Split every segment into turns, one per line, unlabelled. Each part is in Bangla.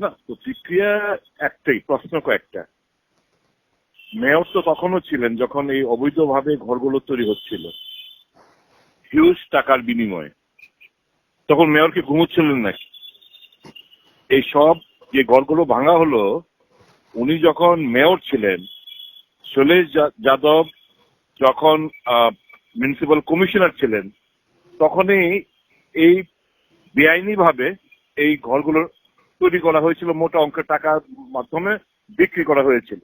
না, প্রতিক্রিয়া একটাই, প্রশ্ন কয়েকটা। মেয়র তো তখনও ছিলেন যখন এই অবৈধভাবে ঘরগুলো তৈরি হচ্ছিল হিউজ টাকার বিনিময়ে। তখন মেয়রকে ঘুমোচ্ছিলেন নাকি? এই সব যে ঘরগুলো ভাঙা হলো, উনি যখন মেয়র ছিলেন, শৈলেশ যাদব যখন মিউনিসিপাল কমিশনার ছিলেন, তখনই এই বেআইনি ভাবে এই ঘরগুলো তৈরি করা হয়েছিল, মোটা অঙ্কের টাকার মাধ্যমে বিক্রি করা হয়েছিল।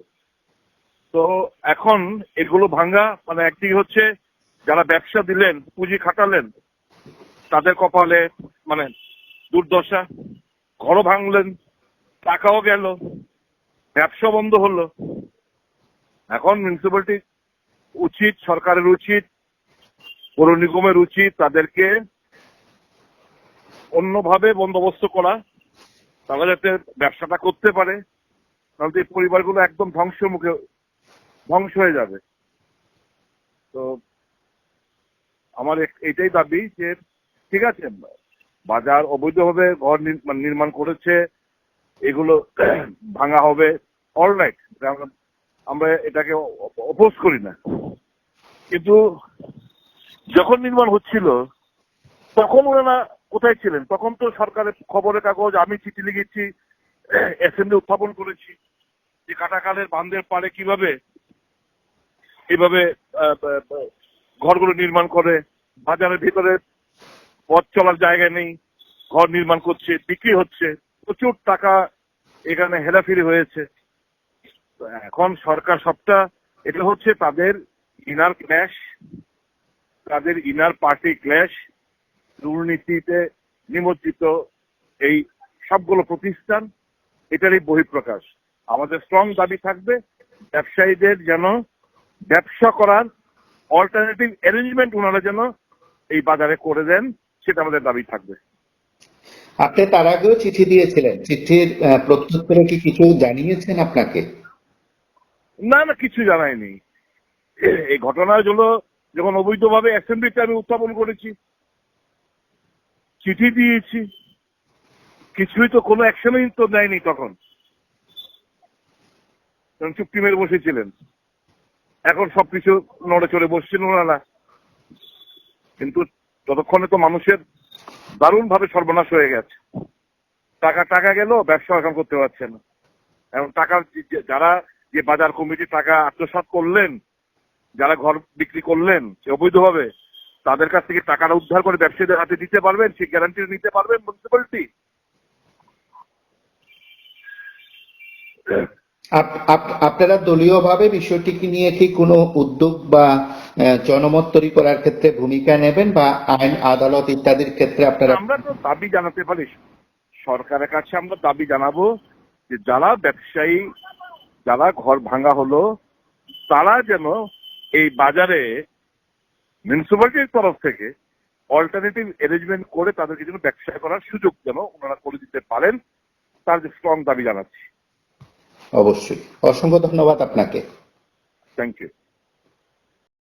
তো এখন এগুলো ভাঙ্গা মানে একদিকে হচ্ছে যারা ব্যবসা দিলেন, পুঁজি খাটালেন, তাদের কপালে মানে দুর্দশা, ঘরও ভাঙলেন, টাকাও গেল, ব্যবসা বন্ধ হলো। এখন মিউনিসিপ্যালিটি উচিত, সরকারের উচিত, পৌর নিগমের উচিত তাদেরকে অন্যভাবে বন্দোবস্ত করা, তারা যাতে ব্যবসাটা করতে পারে, তাহলে এই পরিবারগুলো একদম ধ্বংস হয়ে যাবে। তো আমার এটাই দাবি যে ঠিক আছে, বাজার অবৈধভাবে ঘর নির্মাণ করেছে, এগুলো ভাঙা হবে, অলরাইট, আমরা এটাকে অপোজ করি না। কিন্তু যখন নির্মাণ হচ্ছিল তখন ওনারা কোথায় ছিলেন? তখন তো সরকারের খবরের কাগজ, আমি চিঠি লিখেছি, অ্যাসেম্বলি উত্থাপন করেছি যে কাটাখালের বাঁধের পাড়ে কিভাবে এইভাবে ঘরগুলো নির্মাণ করে, বাজারের ভিতরে পথ চলার জায়গা নেই, ঘর নির্মাণ করছে, বিক্রি হচ্ছে, প্রচুর টাকা এখানে হেরাফেরি হয়েছে। এখন সরকার সবটা, এটা হচ্ছে তাদের ইনার ক্ল্যাশ, তাদের ইনার পার্টি ক্ল্যাশ, দুর্নীতিতে নিমজ্জিত এই সবগুলো প্রতিষ্ঠান, এটারই বহিঃপ্রকাশ। আমাদের স্ট্রং দাবি থাকবে ব্যবসায়ীদের যেন ব্যবসা করার অল্টারনেটিভ অ্যারেঞ্জমেন্ট ওনারা যেন এই বাজারে করে দেন, সেটা আমাদের দাবি থাকবে।
আপনি তার আগেও চিঠি দিয়েছিলেন, চিঠির প্রত্যুত্তরে কি কিছু জানিয়েছেন আপনাকে?
না না, কিছু জানায়নি। এই ঘটনা হলো যখন অবৈধভাবে অ্যাসেম্বলিতে আমি উত্থাপন করেছি, চিঠি দিয়েছি, কিছুই তো কোনো অ্যাকশনই তো নেয়নি তখন চুক্তি মেরে বসেছিলেন। এখন সবকিছু নড়ে চড়ে বসছেন ওনারা, কিন্তু ততক্ষণে তো মানুষের দারুণ ভাবে সর্বনাশ হয়ে গেছে। টাকা গেল, ব্যবসা এখন করতে পারছে না। এখন টাকা যারা যে বাজার কমিটি টাকা আত্মসাৎ করলেন, যারা ঘর বিক্রি করলেন অবৈধভাবে, তাদের কাছ থেকে টাকাটা উদ্ধার করে ব্যবসায়ীদের হাতে দিতে পারবেন, সেই গ্যারান্টি নিতে পারবেন মিউনিসিপ্যালিটি?
আপনারা দলীয়ভাবে বিষয়টিকে নিয়ে কি কোনো উদ্যোগ বা জনমত তৈরি করার ক্ষেত্রে ভূমিকা নেবেন, বা আইন আদালত ইত্যাদির ক্ষেত্রে আপনারা?
আমরা তো দাবি জানাতে পারি, সরকারের কাছে আমরা দাবি জানাবো যে যারা ব্যবসায়ী, যারা ঘর ভাঙা হলো, তারা যেন এই বাজারে মিউনিসিপ্যালিটির তরফ থেকে অল্টারনেটিভ অ্যারেঞ্জমেন্ট করে তাদেরকে যেন ব্যবসা করার সুযোগ যেন ওনারা করে দিতে পারেন, তার যে স্ট্রং দাবি জানাচ্ছি।
অবশ্যই, অসংখ্য ধন্যবাদ আপনাকে।
Thank you.